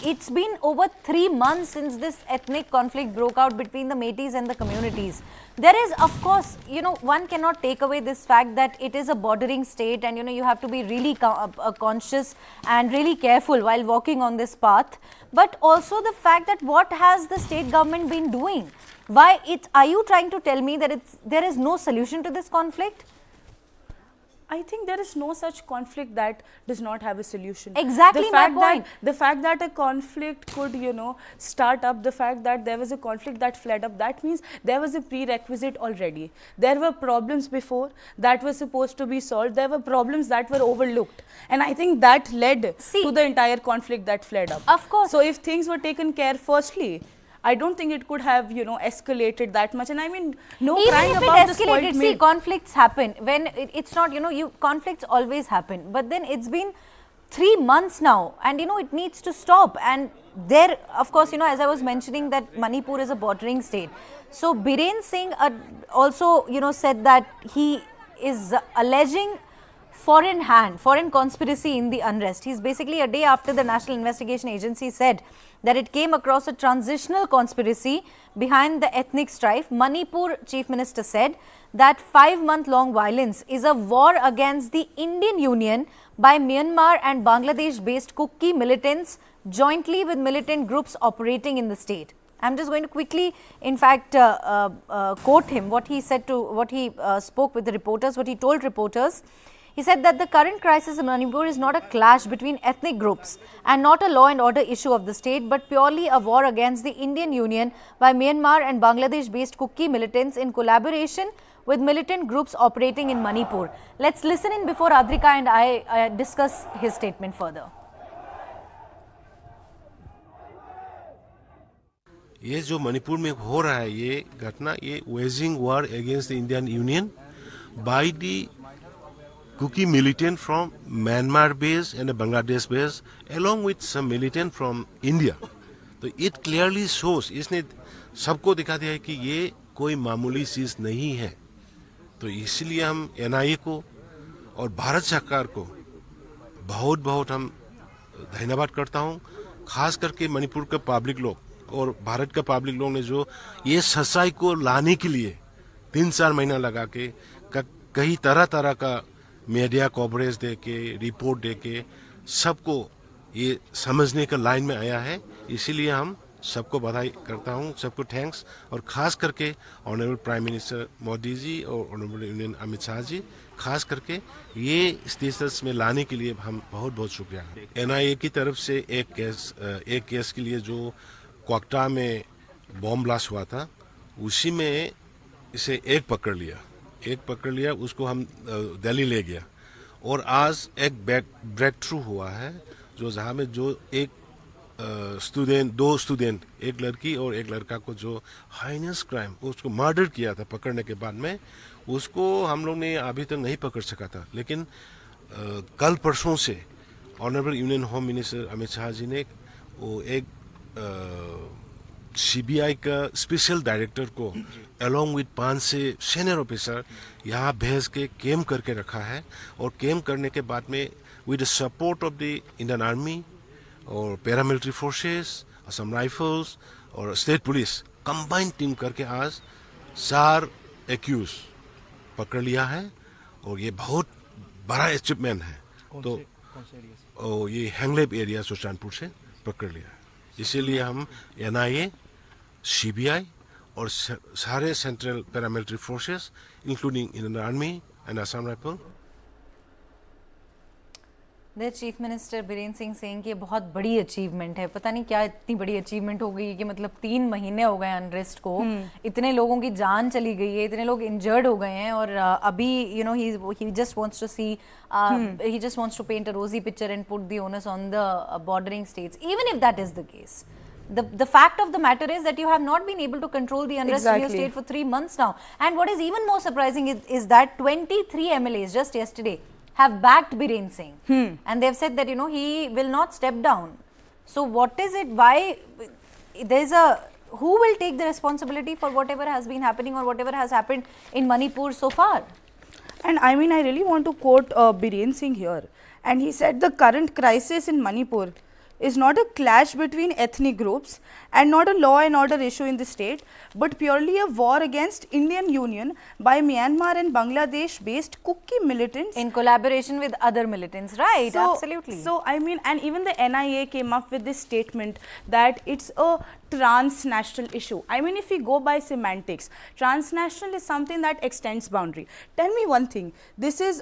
It's been over 3 months since this ethnic conflict broke out between the Metis and the communities. There is, of course, you know, one cannot take away this fact that it is a bordering state, and, you know, you have to be really conscious and really careful while walking on this path. But also the fact that what has the state government been doing? Are you trying to tell me that there is no solution to this conflict? I think there is no such conflict that does not have a solution. Exactly my point. The fact that a conflict could, you know, start up, the fact that there was a conflict that fled up, that means there was a prerequisite already. There were problems before that were supposed to be solved. There were problems that were overlooked. And I think that led to the entire conflict that fled up. Of course. So if things were taken care firstly, I don't think it could have, you know, escalated that much. And I mean, no even crying if about it the spoiled escalated, see, milk. conflicts happen when it's not, you know, conflicts always happen, but then it's been 3 months now, and, you know, it needs to stop. And there, of course, you know, as I was mentioning, that Manipur is a bordering state. So Biren Singh also, you know, said that he is alleging foreign conspiracy in the unrest. He's basically, a day after the National Investigation Agency said that it came across a transitional conspiracy behind the ethnic strife, Manipur Chief Minister said that 5-month-long violence is a war against the Indian Union by Myanmar and Bangladesh-based Kuki militants jointly with militant groups operating in the state. I'm just going to quickly, in fact, quote him, what he said to, what he spoke with the reporters, what he told reporters. He said that the current crisis in Manipur is not a clash between ethnic groups and not a law and order issue of the state, but purely a war against the Indian Union by Myanmar and Bangladesh-based Kuki militants in collaboration with militant groups operating in Manipur. Let's listen in before Adrika and I discuss his statement further. ये जो मणिपुर में हो रहा है ये घटना ये waging war against the Indian Union by the Kuki militant from Myanmar base and Bangladesh base along with some militant from India. तो it clearly shows, इसने सबको दिखा दिया है कि ये कोई मामूली चीज नहीं है. तो इसलिए हम NIA को और भारत सरकार को बहुत बहुत हम धन्यवाद करता हूँ. खास करके मणिपुर के पब्लिक लोग और भारत का पब्लिक लोग ने जो ये सच्चाई को लाने के लिए 3-4 महीना लगा के कई तरह तरह का मीडिया कवरेज दे के रिपोर्ट दे के सबको ये समझने का लाइन में आया है. इसीलिए हम सबको बधाई करता हूँ, सबको थैंक्स. और खास करके honourable prime minister Modi ji और ऑनरेबल यूनियन अमित शाह जी खास करके ये स्टेटस में लाने के लिए हम बहुत बहुत शुक्रिया. NIA की तरफ से एक केस के लिए जो कोकटा में बॉम्ब ब्लास्ट हुआ था उसी में इसे एक पकड़ लिया उसको हम दिल्ली ले गया. और आज एक ब्रेक थ्रू हुआ है जो जहाँ में जो एक दो स्टूडेंट एक लड़की और एक लड़का को जो हाइनेस क्राइम उसको मर्डर किया था पकड़ने के बाद में उसको हम लोग ने अभी तक नहीं पकड़ सका था. लेकिन कल परसों से honourable union home minister Amit Shah ji ने वो एक सीबीआई का स्पेशल डायरेक्टर को अलोंग विद 5 से सीनियर ऑफिसर यहाँ भेज के कैम करके रखा है, और कैम करने के बाद में with the support of the Indian army और पैरामिलिट्री फोर्सेस, असम राइफल्स और स्टेट पुलिस कंबाइंड टीम करके आज 4 एक्यूज पकड़ लिया है, और ये बहुत बड़ा अचीवमेंट है। तो ये हैंगलेब एरिया सुल्तानपुर से पकड़ लिया है। इसीलिए हम एनआईए, सीबीआई और सारे central paramilitary forces including Indian army and Assam rifle. The chief minister Biren Singh saying कि ये बहुत बड़ी अचीवमेंट है। पता नहीं क्या इतनी बड़ी अचीवमेंट हो गई कि मतलब 3 महीने हो गए अनरेस्ट को, इतने लोगों की जान चली गई है, इतने लोग इंजर्ड हो गए हैं, और अभी you know he just wants to see he just wants to paint a rosy picture and put the onus on the bordering states. Even if that is the case, the fact of the matter is that you have not been able to control the unrest in your state for 3 months now. And what is even more surprising is that 23 MLAs just yesterday have backed Biren Singh, and they've said that you know he will not step down. So what is it? Why there's a who will take the responsibility for whatever has been happening or whatever has happened in Manipur so far? And I mean, I really want to quote Biren Singh here. And he said the current crisis in Manipur is not a clash between ethnic groups and not a law and order issue in the state, but purely a war against Indian Union by Myanmar and Bangladesh based Kuki militants. In collaboration with other militants, right? Absolutely. So, I mean, and even the NIA came up with this statement that it's a transnational issue. I mean, if we go by semantics, transnational is something that extends boundary. Tell me one thing, this is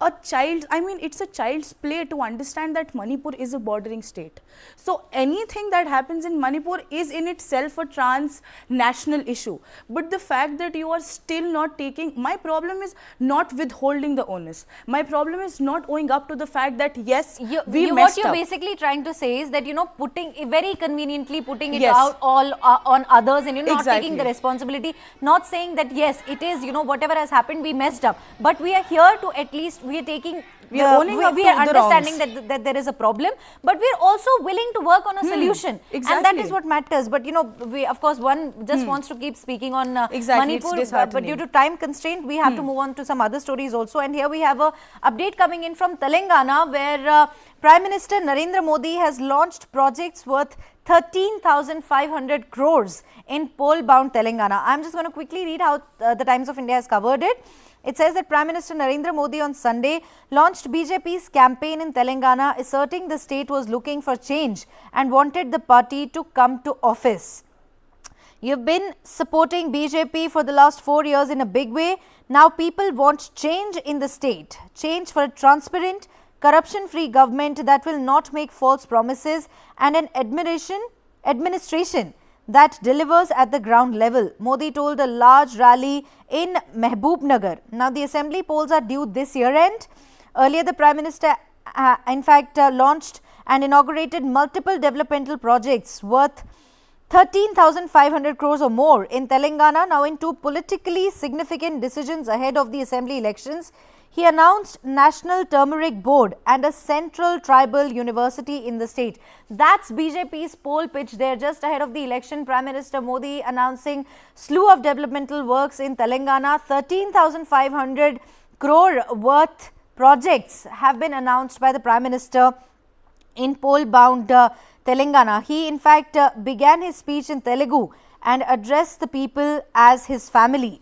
a child, I mean, it's a child's play to understand that Manipur is a bordering state. So anything that happens in Manipur is in itself a transnational issue. But the fact that you are still not taking, my problem is not withholding the onus. My problem is not owing up to the fact that yes, we messed what you're up. Basically trying to say is that, you know, putting, very conveniently putting it Yes. out all on others, and you're not Exactly. taking the responsibility, not saying that yes, it is, you know, whatever has happened, we messed up. But we are here to at least, we are taking, we are owning up we to are the understanding that there is a problem, but we are also willing to work on a solution. Exactly. And that is what matters. But, you know, we, of course, one just wants to keep speaking on Exactly, it's Manipur, but disheartening. due to time constraint, we have to move on to some other stories also. And here we have a update coming in from Telangana, where Prime Minister Narendra Modi has launched projects worth 13,500 crores in poll-bound Telangana. I'm just going to quickly read how the Times of India has covered it. It says that Prime Minister Narendra Modi on Sunday launched BJP's campaign in Telangana, asserting the state was looking for change and wanted the party to come to office. You've been supporting BJP for the last 4 years in a big way. Now people want change in the state, change for a transparent, corruption-free government that will not make false promises, and an administration that delivers at the ground level, Modi told a large rally in Mehboob-Nagar. Now, the assembly polls are due this year end. Earlier, the Prime Minister, in fact, launched and inaugurated multiple developmental projects worth 13,500 crores or more in Telangana. Now, in 2 politically significant decisions ahead of the assembly elections, he announced National Turmeric Board and a central tribal university in the state. That's BJP's poll pitch there just ahead of the election. Prime Minister Modi announcing slew of developmental works in Telangana. 13,500 crore worth projects have been announced by the Prime Minister in poll-bound Telangana. He in fact began his speech in Telugu and addressed the people as his family.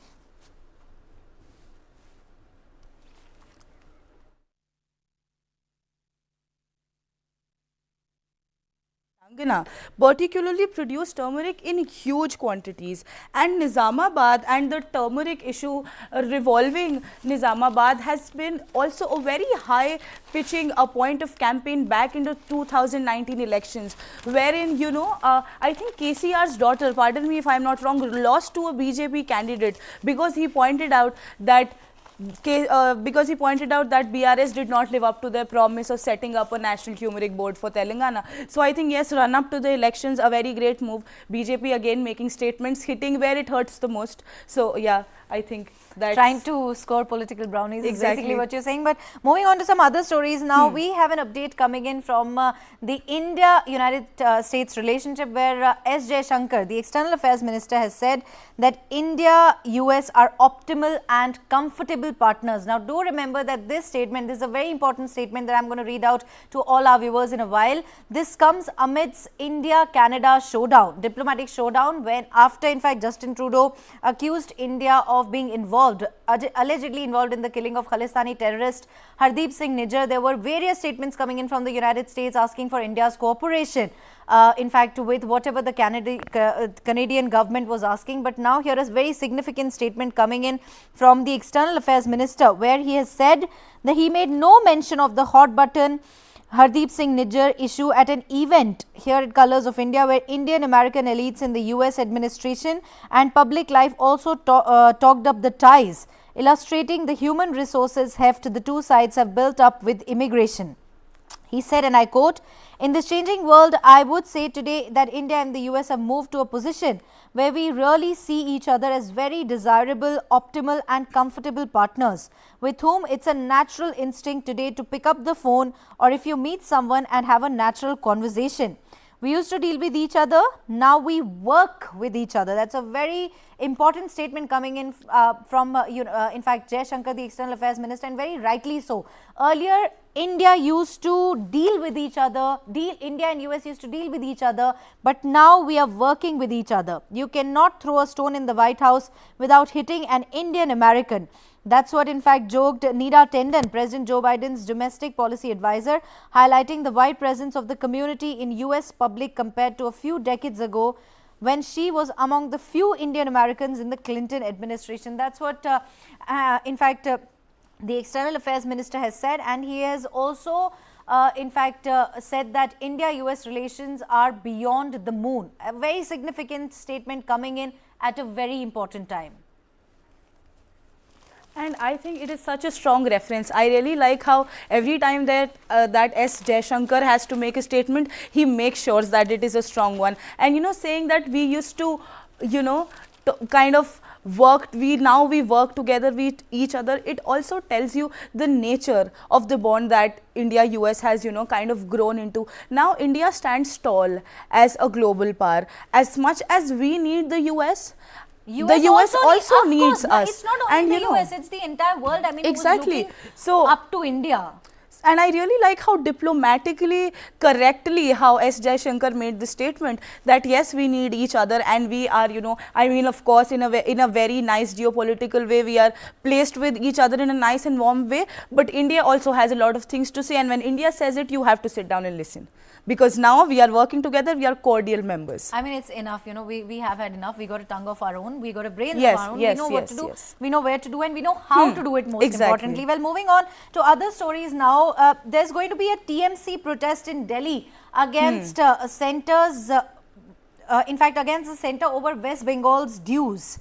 Particularly produce turmeric in huge quantities, and Nizamabad and the turmeric issue revolving Nizamabad has been also a very high pitching a point of campaign back into 2019 elections, wherein, you know, I think KCR's daughter, pardon me if I'm not wrong, lost to a BJP candidate because he pointed out that because he pointed out that BRS did not live up to their promise of setting up a national turmeric board for Telangana. So I think yes, run up to the elections, a very great move. BJP again making statements, hitting where it hurts the most. So yeah, I think that's trying to score political brownies is Exactly. basically what you're saying. But moving on to some other stories now, we have an update coming in from the India-United States relationship, where S. Jaishankar, the External Affairs Minister, has said that India-US are optimal and comfortable partners. Now, do remember that this statement, this is a very important statement that I'm going to read out to all our viewers in a while. This comes amidst India-Canada showdown, diplomatic showdown, when after, in fact, Justin Trudeau accused India of being allegedly involved in the killing of Khalistani terrorist Hardeep Singh Nijjar. There were various statements coming in from the United States asking for India's cooperation, in fact, with whatever the Canadian government was asking. But now here is a very significant statement coming in from the External Affairs Minister, where he has said that he made no mention of the hot button Hardeep Singh Nijjar issue at an event here at Colors of India, where Indian American elites in the US administration and public life also talked up the ties, illustrating the human resources heft the two sides have built up with immigration. He said, and I quote, "In this changing world, I would say today that India and the US have moved to a position where we really see each other as very desirable, optimal and comfortable partners with whom it's a natural instinct today to pick up the phone, or if you meet someone and have a natural conversation. We used to deal with each other, now we work with each other." That's a very important statement coming in from, in fact, Jaishankar, the External Affairs Minister, and very rightly so. Earlier, India used to deal with each other, India and US used to deal with each other, but now we are working with each other. You cannot throw a stone in the White House without hitting an Indian American. That's what, in fact, joked Neera Tendon, President Joe Biden's domestic policy advisor, highlighting the wide presence of the community in US public compared to a few decades ago, when she was among the few Indian Americans in the Clinton administration. That's what, in fact, the External Affairs Minister has said, and he has also, in fact, said that India-US relations are beyond the moon. A very significant statement coming in at a very important time. And I think it is such a strong reference. I really like how every time that that S. Jaishankar has to make a statement, he makes sure that it is a strong one. And saying that we used to, kind of now we work together with each other, it also tells you the nature of the bond that India-US has, kind of grown into. Now India stands tall as a global power. As much as we need the US, the US also needs us. It's not only the US, it's the entire world. I mean, exactly. So up to India. And I really like how diplomatically, correctly, how S. Jaishankar made the statement that yes, we need each other, and we are, I mean, of course, in a very nice geopolitical way, we are placed with each other in a nice and warm way. But India also has a lot of things to say, and when India says it, you have to sit down and listen. Because now we are working together, we are cordial members. I mean, it's enough, we have had enough. We got a tongue of our own, we got a brain of our own, we know what to do, we know where to do, and we know how to do it most importantly. Well, moving on to other stories now, there's going to be a TMC protest in Delhi against centers, in fact, against the center over West Bengal's dues.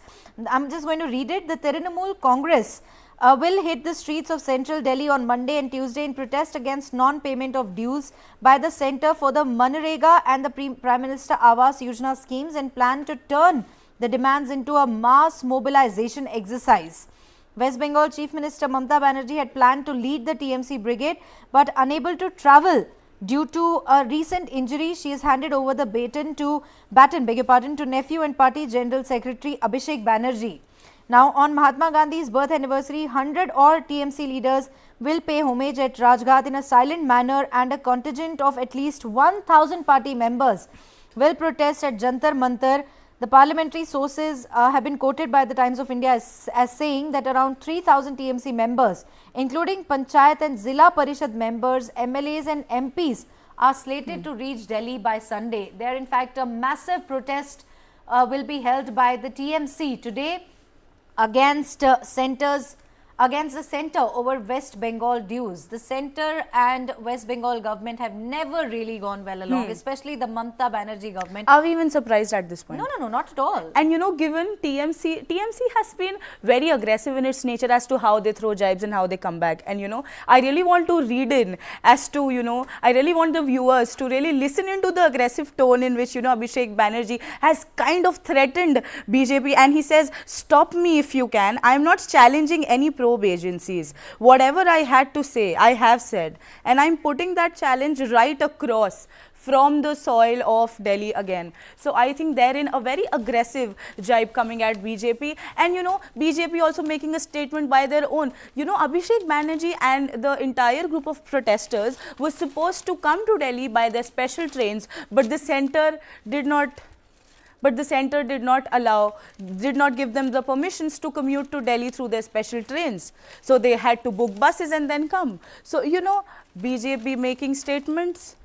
I'm just going to read it. The Trinamool Congress will hit the streets of central Delhi on Monday and Tuesday in protest against non-payment of dues by the Centre for the Manrega and the Prime Minister Awas Yojana schemes, and plan to turn the demands into a mass mobilization exercise. West Bengal Chief Minister Mamata Banerjee had planned to lead the TMC brigade, but unable to travel due to a recent injury. She has handed over the baton to nephew and party General Secretary Abhishek Banerjee. Now, on Mahatma Gandhi's birth anniversary, 100 odd TMC leaders will pay homage at Rajghat in a silent manner, and a contingent of at least 1,000 party members will protest at Jantar Mantar. The parliamentary sources have been quoted by the Times of India as saying that around 3,000 TMC members, including Panchayat and Zilla Parishad members, MLAs and MPs, are slated to reach Delhi by Sunday. There, in fact, a massive protest will be held by the TMC today against centers against the centre over West Bengal dues. The centre and West Bengal government have never really gone well along, especially the Mamata Banerjee government. Are we even surprised at this point? No, not at all. And given TMC has been very aggressive in its nature as to how they throw jibes and how they come back. And I really want to read in as to, I really want the viewers to really listen into the aggressive tone in which, Abhishek Banerjee has kind of threatened BJP, and he says, stop me if you can. I am not challenging any probe agencies. Whatever I had to say, I have said. And I am putting that challenge right across from the soil of Delhi again. So I think therein a very aggressive jibe coming at BJP, and BJP also making a statement by their own. Abhishek Banerjee and the entire group of protesters was supposed to come to Delhi by their special trains, but the centre did not give them the permissions to commute to Delhi through their special trains. So they had to book buses and then come. So, BJP making statements,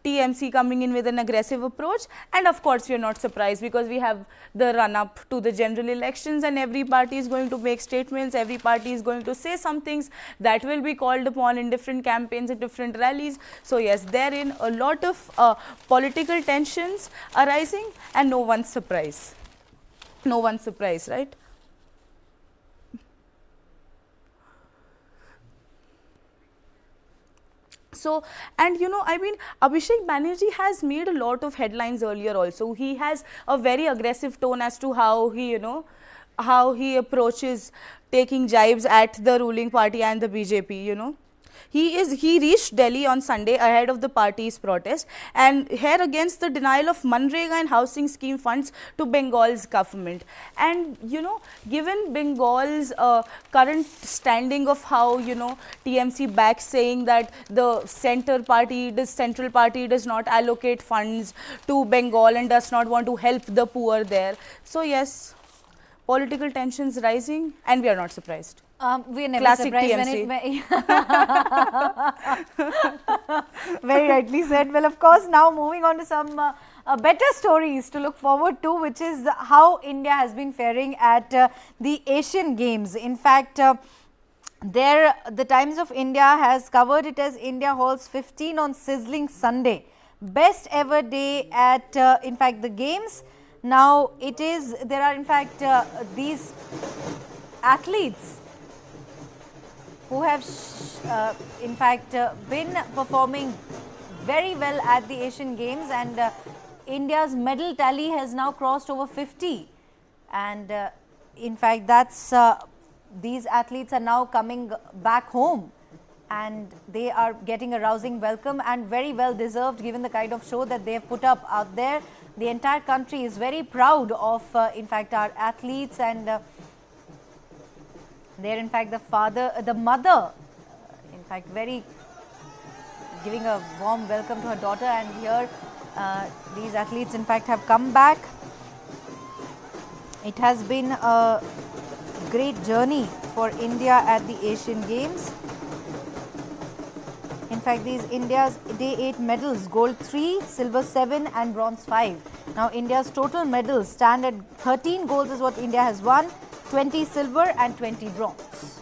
TMC coming in with an aggressive approach, and of course you're not surprised because we have the run up to the general elections and every party is going to make statements, every party is going to say some things that will be called upon in different campaigns and different rallies. So yes, therein a lot of political tensions arising, and no one's surprised, right? So, and Abhishek Banerjee has made a lot of headlines earlier also. He has a very aggressive tone as to how he, how he approaches taking jibes at the ruling party and the BJP, He reached Delhi on Sunday ahead of the party's protest, and here against the denial of Manrega and housing scheme funds to Bengal's government. And given Bengal's current standing of how TMC backs saying that the central party does not allocate funds to Bengal and does not want to help the poor there. So yes, political tensions rising, and we are not surprised. We are never Classic surprised TMC. Very rightly said. Well, of course, now moving on to some better stories to look forward to, which is how India has been faring at the Asian Games. In fact, the Times of India has covered it as India hauls 15 on sizzling Sunday. Best ever day at, in fact, the Games. Now, there are in fact these athletes who have in fact been performing very well at the Asian Games, and India's medal tally has now crossed over 50, and in fact that's these athletes are now coming back home, and they are getting a rousing welcome, and very well deserved given the kind of show that they have put up out there. The entire country is very proud of in fact our athletes, and there, in fact, the mother, in fact, very giving a warm welcome to her daughter, and here these athletes, in fact, have come back. It has been a great journey for India at the Asian Games. In fact, these India's day 8 medals, gold 3, silver 7 and bronze 5. Now, India's total medals stand at 13 golds is what India has won, 20 silver and 20 bronze.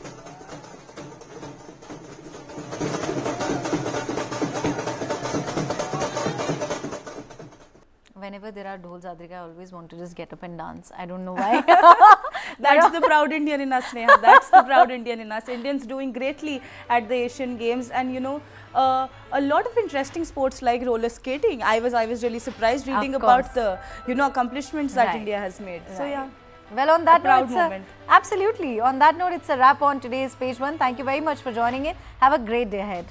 Whenever there are dhol zadrika, I always want to just get up and dance. I don't know why. That's the proud Indian in us, Neha. That's the proud Indian in us. Indians doing greatly at the Asian Games, and a lot of interesting sports like roller skating. I was really surprised reading about the accomplishments that India has made. So yeah. Well, on that proud note, moment. Absolutely. On that note, it's a wrap on today's Page 1. Thank you very much for joining in. Have a great day ahead.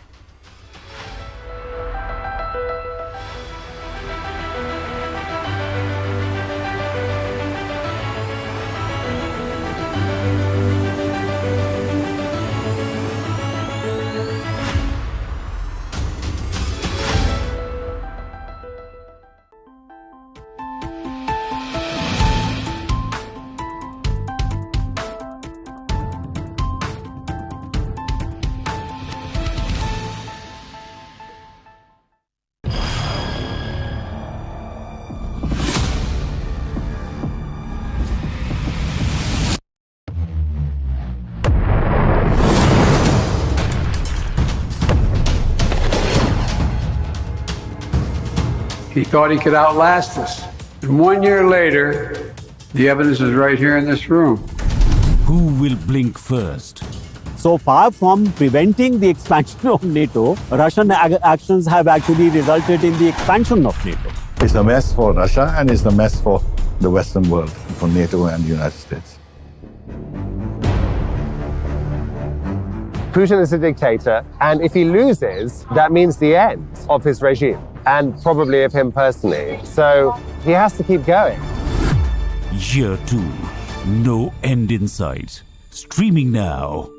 He thought he could outlast us. And 1 year later, the evidence is right here in this room. Who will blink first? So far from preventing the expansion of NATO, Russian actions have actually resulted in the expansion of NATO. It's a mess for Russia and it's a mess for the Western world, for NATO and the United States. Putin is a dictator, and if he loses, that means the end of his regime, and probably of him personally. So he has to keep going. Year 2, no end in sight. Streaming now.